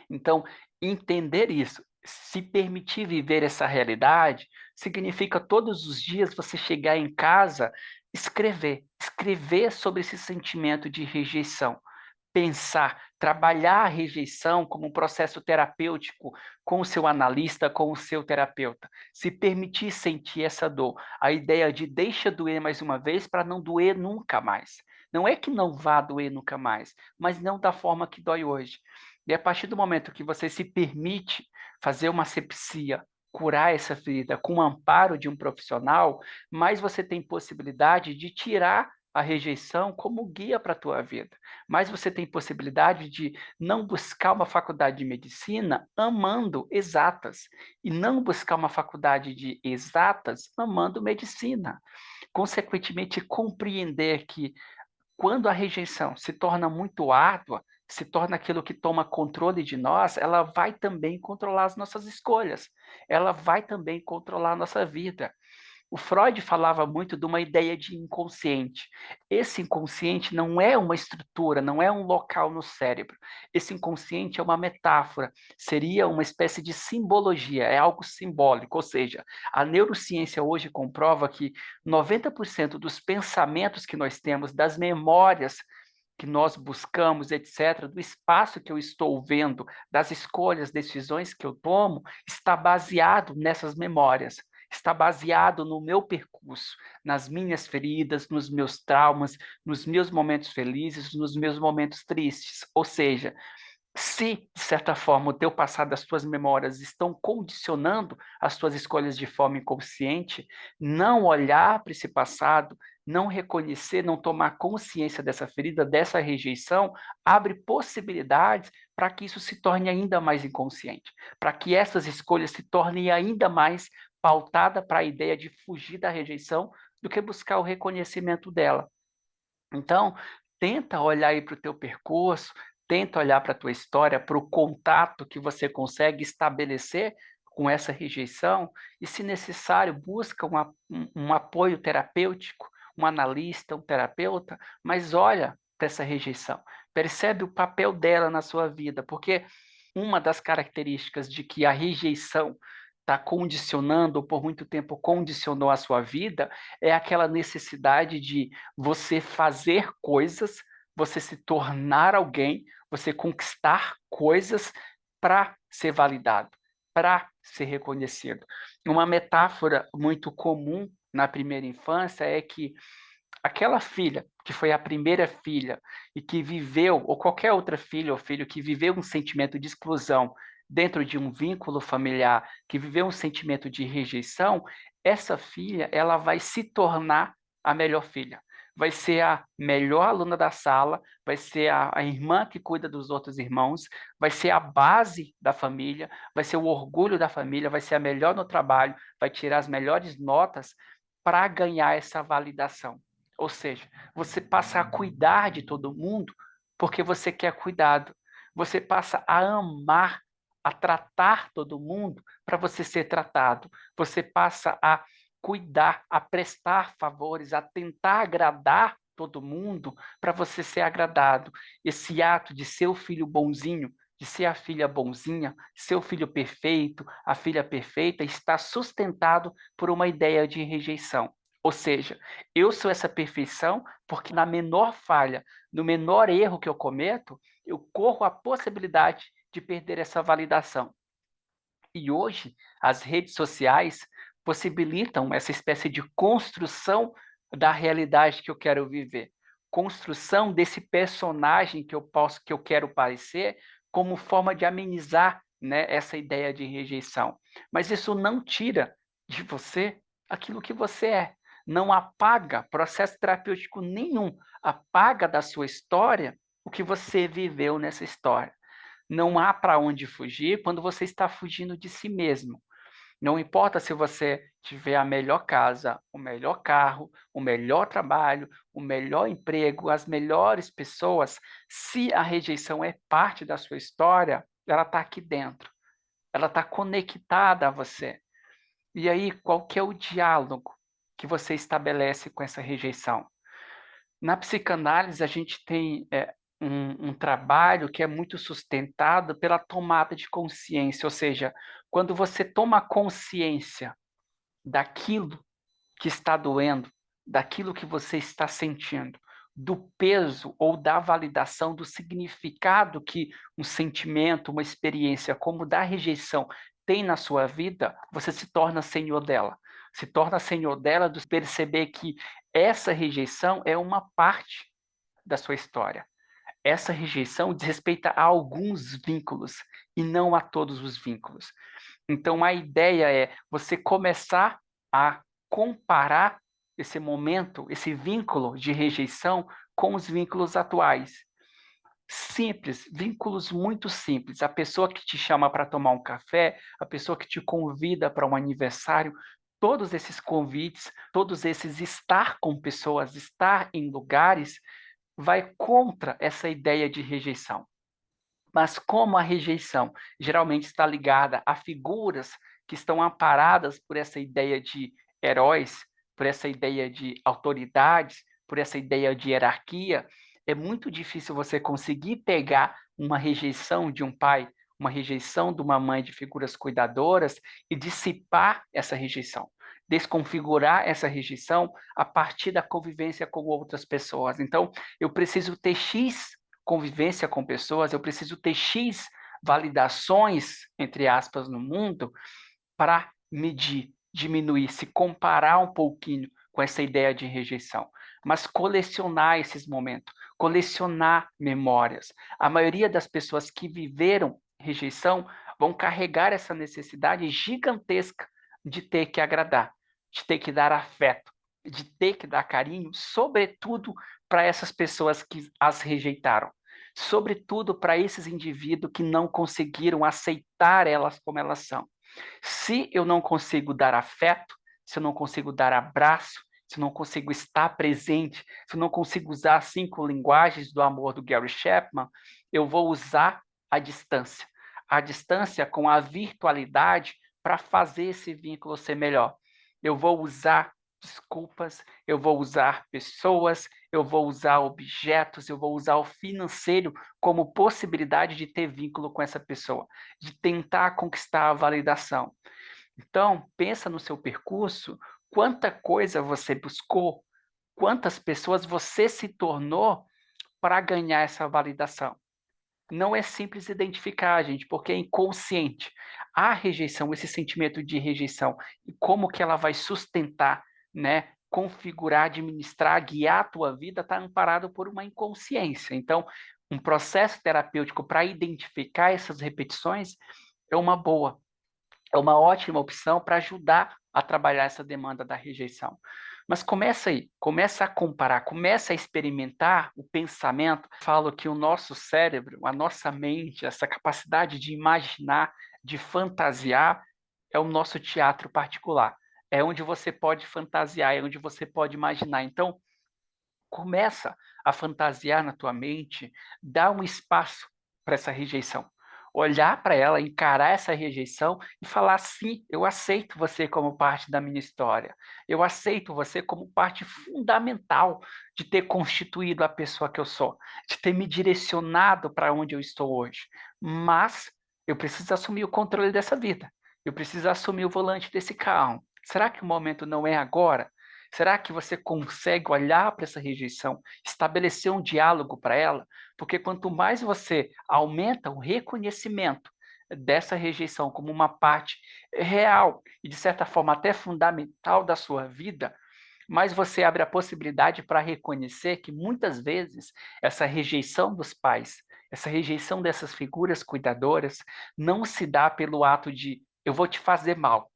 Então, entender isso, se permitir viver essa realidade, significa todos os dias você chegar em casa, escrever sobre esse sentimento de rejeição, pensar, trabalhar a rejeição como um processo terapêutico com o seu analista, com o seu terapeuta. Se permitir sentir essa dor. A ideia de deixa doer mais uma vez para não doer nunca mais. Não é que não vá doer nunca mais, mas não da forma que dói hoje. E a partir do momento que você se permite fazer uma asepsia, curar essa ferida com o amparo de um profissional, mais você tem possibilidade de tirar a rejeição como guia para a tua vida. Mas você tem possibilidade de não buscar uma faculdade de medicina amando exatas e não buscar uma faculdade de exatas amando medicina. Consequentemente, compreender que quando a rejeição se torna muito árdua, se torna aquilo que toma controle de nós, ela vai também controlar as nossas escolhas, ela vai também controlar a nossa vida. O Freud falava muito de uma ideia de inconsciente. Esse inconsciente não é uma estrutura, não é um local no cérebro. Esse inconsciente é uma metáfora, seria uma espécie de simbologia, é algo simbólico. Ou seja, a neurociência hoje comprova que 90% dos pensamentos que nós temos, das memórias que nós buscamos, etc., do espaço que eu estou vendo, das escolhas, decisões que eu tomo, está baseado nessas memórias, está baseado no meu percurso, nas minhas feridas, nos meus traumas, nos meus momentos felizes, nos meus momentos tristes. Ou seja, se, de certa forma, o teu passado, as tuas memórias estão condicionando as tuas escolhas de forma inconsciente, não olhar para esse passado, não reconhecer, não tomar consciência dessa ferida, dessa rejeição, abre possibilidades para que isso se torne ainda mais inconsciente, para que essas escolhas se tornem ainda mais pautada para a ideia de fugir da rejeição do que buscar o reconhecimento dela. Então, tenta olhar aí para o teu percurso, tenta olhar para a tua história, para o contato que você consegue estabelecer com essa rejeição e, se necessário, busca um apoio terapêutico, um analista, um terapeuta, mas olha para essa rejeição, percebe o papel dela na sua vida, porque uma das características de que a rejeição está condicionando, ou por muito tempo condicionou a sua vida, é aquela necessidade de você fazer coisas, você se tornar alguém, você conquistar coisas para ser validado, para ser reconhecido. Uma metáfora muito comum na primeira infância é que aquela filha que foi a primeira filha e que viveu, ou qualquer outra filha ou filho que viveu um sentimento de exclusão dentro de um vínculo familiar, que viveu um sentimento de rejeição, essa filha ela vai se tornar a melhor filha. Vai ser a melhor aluna da sala, vai ser a irmã que cuida dos outros irmãos, vai ser a base da família, vai ser o orgulho da família, vai ser a melhor no trabalho, vai tirar as melhores notas para ganhar essa validação. Ou seja, você passa a cuidar de todo mundo porque você quer cuidado. Você passa a amar, a tratar todo mundo para você ser tratado. Você passa a cuidar, a prestar favores, a tentar agradar todo mundo para você ser agradado. Esse ato de ser o filho bonzinho, de ser a filha bonzinha, ser o filho perfeito, a filha perfeita, está sustentado por uma ideia de rejeição. Ou seja, eu sou essa perfeição porque na menor falha, no menor erro que eu cometo, eu corro a possibilidade de perder essa validação. E hoje, as redes sociais possibilitam essa espécie de construção da realidade que eu quero viver, construção desse personagem que eu quero parecer, como forma de amenizar, né, essa ideia de rejeição. Mas isso não tira de você aquilo que você é. Não apaga processo terapêutico nenhum, apaga da sua história o que você viveu nessa história. Não há para onde fugir quando você está fugindo de si mesmo. Não importa se você tiver a melhor casa, o melhor carro, o melhor trabalho, o melhor emprego, as melhores pessoas, se a rejeição é parte da sua história, ela está aqui dentro. Ela está conectada a você. E aí, qual que é o diálogo que você estabelece com essa rejeição? Na psicanálise, a gente tem um trabalho que é muito sustentado pela tomada de consciência, ou seja, quando você toma consciência daquilo que está doendo, daquilo que você está sentindo, do peso ou da validação do significado que um sentimento, uma experiência como da rejeição tem na sua vida, você se torna senhor dela. Se torna senhor dela de perceber que essa rejeição é uma parte da sua história. Essa rejeição desrespeita a alguns vínculos e não a todos os vínculos. Então, a ideia é você começar a comparar esse momento, esse vínculo de rejeição com os vínculos atuais. Simples, vínculos muito simples. A pessoa que te chama para tomar um café, a pessoa que te convida para um aniversário, todos esses convites, todos esses estar com pessoas, estar em lugares, vai contra essa ideia de rejeição. Mas como a rejeição geralmente está ligada a figuras que estão amparadas por essa ideia de heróis, por essa ideia de autoridades, por essa ideia de hierarquia, é muito difícil você conseguir pegar uma rejeição de um pai, uma rejeição de uma mãe de figuras cuidadoras e dissipar essa rejeição, desconfigurar essa rejeição a partir da convivência com outras pessoas. Então, eu preciso ter X convivência com pessoas, eu preciso ter X validações, entre aspas, no mundo, para medir, diminuir, se comparar um pouquinho com essa ideia de rejeição. Mas colecionar esses momentos, colecionar memórias. A maioria das pessoas que viveram rejeição vão carregar essa necessidade gigantesca de ter que agradar, de ter que dar afeto, de ter que dar carinho, sobretudo para essas pessoas que as rejeitaram. Sobretudo para esses indivíduos que não conseguiram aceitar elas como elas são. Se eu não consigo dar afeto, se eu não consigo dar abraço, se eu não consigo estar presente, se eu não consigo usar as 5 linguagens do amor do Gary Chapman, eu vou usar a distância. A distância com a virtualidade para fazer esse vínculo ser melhor. Eu vou usar desculpas, eu vou usar pessoas, eu vou usar objetos, eu vou usar o financeiro como possibilidade de ter vínculo com essa pessoa, de tentar conquistar a validação. Então, pensa no seu percurso, quanta coisa você buscou, quantas pessoas você se tornou para ganhar essa validação. Não é simples identificar, gente, porque é inconsciente. A rejeição, esse sentimento de rejeição, e como que ela vai sustentar, né, configurar, administrar, guiar a tua vida, está amparado por uma inconsciência. Então, um processo terapêutico para identificar essas repetições é uma ótima opção para ajudar a trabalhar essa demanda da rejeição. Mas começa aí, começa a comparar, começa a experimentar o pensamento. Falo que o nosso cérebro, a nossa mente, essa capacidade de imaginar, de fantasiar, é o nosso teatro particular. É onde você pode fantasiar, é onde você pode imaginar. Então, começa a fantasiar na tua mente, dá um espaço para essa rejeição. Olhar para ela, encarar essa rejeição e falar: sim, eu aceito você como parte da minha história. Eu aceito você como parte fundamental de ter constituído a pessoa que eu sou, de ter me direcionado para onde eu estou hoje. Mas eu preciso assumir o controle dessa vida. Eu preciso assumir o volante desse carro. Será que o momento não é agora? Será que você consegue olhar para essa rejeição, estabelecer um diálogo para ela? Porque quanto mais você aumenta o reconhecimento dessa rejeição como uma parte real e, de certa forma, até fundamental da sua vida, mais você abre a possibilidade para reconhecer que, muitas vezes, essa rejeição dos pais, essa rejeição dessas figuras cuidadoras, não se dá pelo ato de eu vou te fazer mal,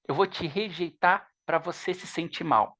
eu vou te rejeitar para você se sentir mal.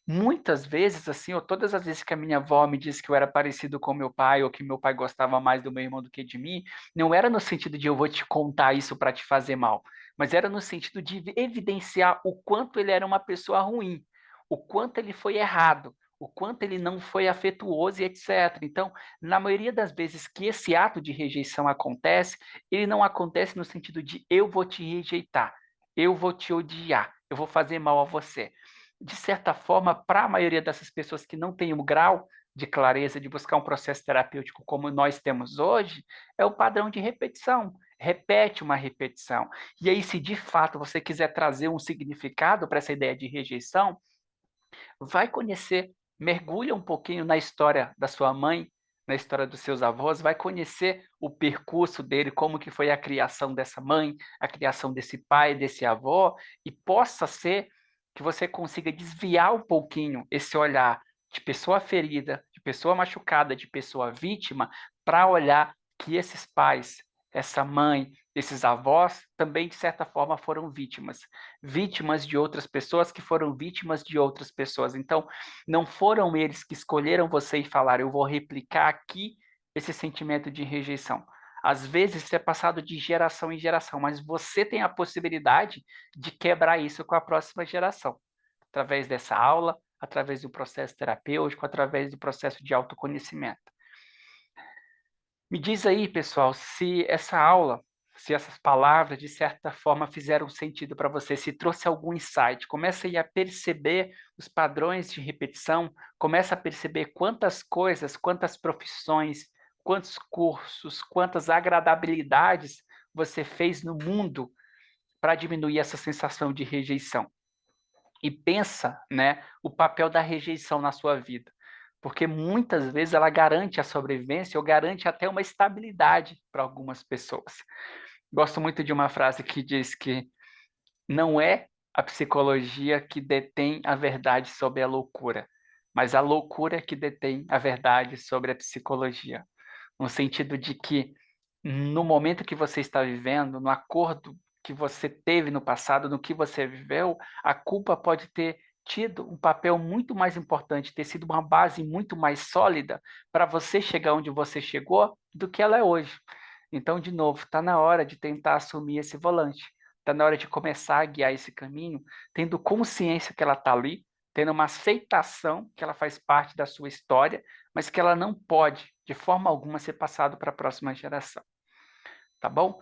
Muitas vezes, assim, ou todas as vezes que a minha avó me disse que eu era parecido com meu pai, ou que meu pai gostava mais do meu irmão do que de mim, não era no sentido de eu vou te contar isso para te fazer mal, mas era no sentido de evidenciar o quanto ele era uma pessoa ruim, o quanto ele foi errado, o quanto ele não foi afetuoso e etc. Então, na maioria das vezes que esse ato de rejeição acontece, ele não acontece no sentido de eu vou te rejeitar, eu vou te odiar, eu vou fazer mal a você. De certa forma, para a maioria dessas pessoas que não têm o grau de clareza de buscar um processo terapêutico como nós temos hoje, é o padrão de repetição. Repete uma repetição. E aí, se de fato você quiser trazer um significado para essa ideia de rejeição, vai conhecer mergulha um pouquinho na história da sua mãe, na história dos seus avós, vai conhecer o percurso dele, como que foi a criação dessa mãe, a criação desse pai, desse avô, e possa ser que você consiga desviar um pouquinho esse olhar de pessoa ferida, de pessoa machucada, de pessoa vítima, para olhar que esses pais, essa mãe, esses avós também, de certa forma, foram vítimas. Vítimas de outras pessoas que foram vítimas de outras pessoas. Então, não foram eles que escolheram você e falaram, eu vou replicar aqui esse sentimento de rejeição. Às vezes, isso é passado de geração em geração, mas você tem a possibilidade de quebrar isso com a próxima geração, através dessa aula, através do processo terapêutico, através do processo de autoconhecimento. Me diz aí, pessoal, se essa aula, se essas palavras, de certa forma, fizeram sentido para você, se trouxe algum insight. Começa aí a perceber os padrões de repetição, começa a perceber quantas coisas, quantas profissões, quantos cursos, quantas agradabilidades você fez no mundo para diminuir essa sensação de rejeição. E pensa, né, o papel da rejeição na sua vida, porque muitas vezes ela garante a sobrevivência ou garante até uma estabilidade para algumas pessoas. Gosto muito de uma frase que diz que não é a psicologia que detém a verdade sobre a loucura, mas a loucura que detém a verdade sobre a psicologia, no sentido de que no momento que você está vivendo, no acordo que você teve no passado, no que você viveu, a culpa pode ter tido um papel muito mais importante, ter sido uma base muito mais sólida para você chegar onde você chegou do que ela é hoje. Então, de novo, está na hora de tentar assumir esse volante. Está na hora de começar a guiar esse caminho, tendo consciência que ela está ali, tendo uma aceitação que ela faz parte da sua história, mas que ela não pode, de forma alguma, ser passado para a próxima geração. Tá bom?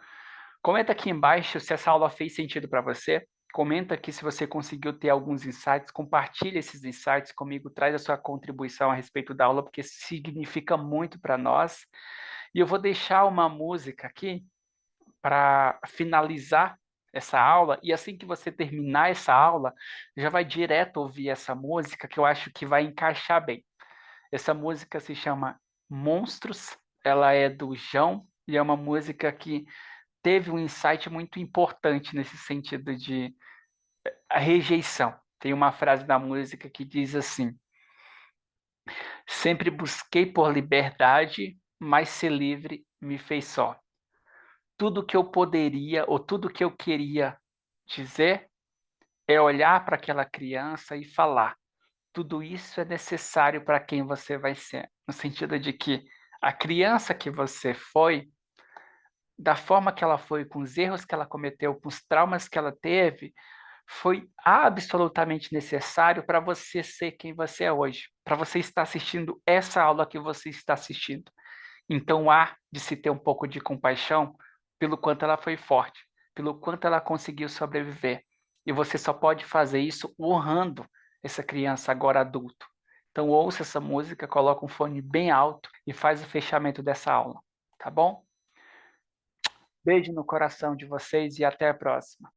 Comenta aqui embaixo se essa aula fez sentido para você. Comenta aqui se você conseguiu ter alguns insights. Compartilhe esses insights comigo. Traz a sua contribuição a respeito da aula, porque significa muito para nós. E eu vou deixar uma música aqui para finalizar essa aula. E assim que você terminar essa aula, já vai direto ouvir essa música, que eu acho que vai encaixar bem. Essa música se chama Monstros. Ela é do João e é uma música que teve um insight muito importante nesse sentido de a rejeição. Tem uma frase da música que diz assim: sempre busquei por liberdade, mas ser livre me fez só. Tudo que eu poderia ou tudo que eu queria dizer é olhar para aquela criança e falar: tudo isso é necessário para quem você vai ser. No sentido de que a criança que você foi, da forma que ela foi, com os erros que ela cometeu, com os traumas que ela teve, foi absolutamente necessário para você ser quem você é hoje, para você estar assistindo essa aula que você está assistindo. Então há de se ter um pouco de compaixão pelo quanto ela foi forte, pelo quanto ela conseguiu sobreviver. E você só pode fazer isso honrando essa criança agora adulto. Então ouça essa música, coloca um fone bem alto e faz o fechamento dessa aula, tá bom? Beijo no coração de vocês e até a próxima.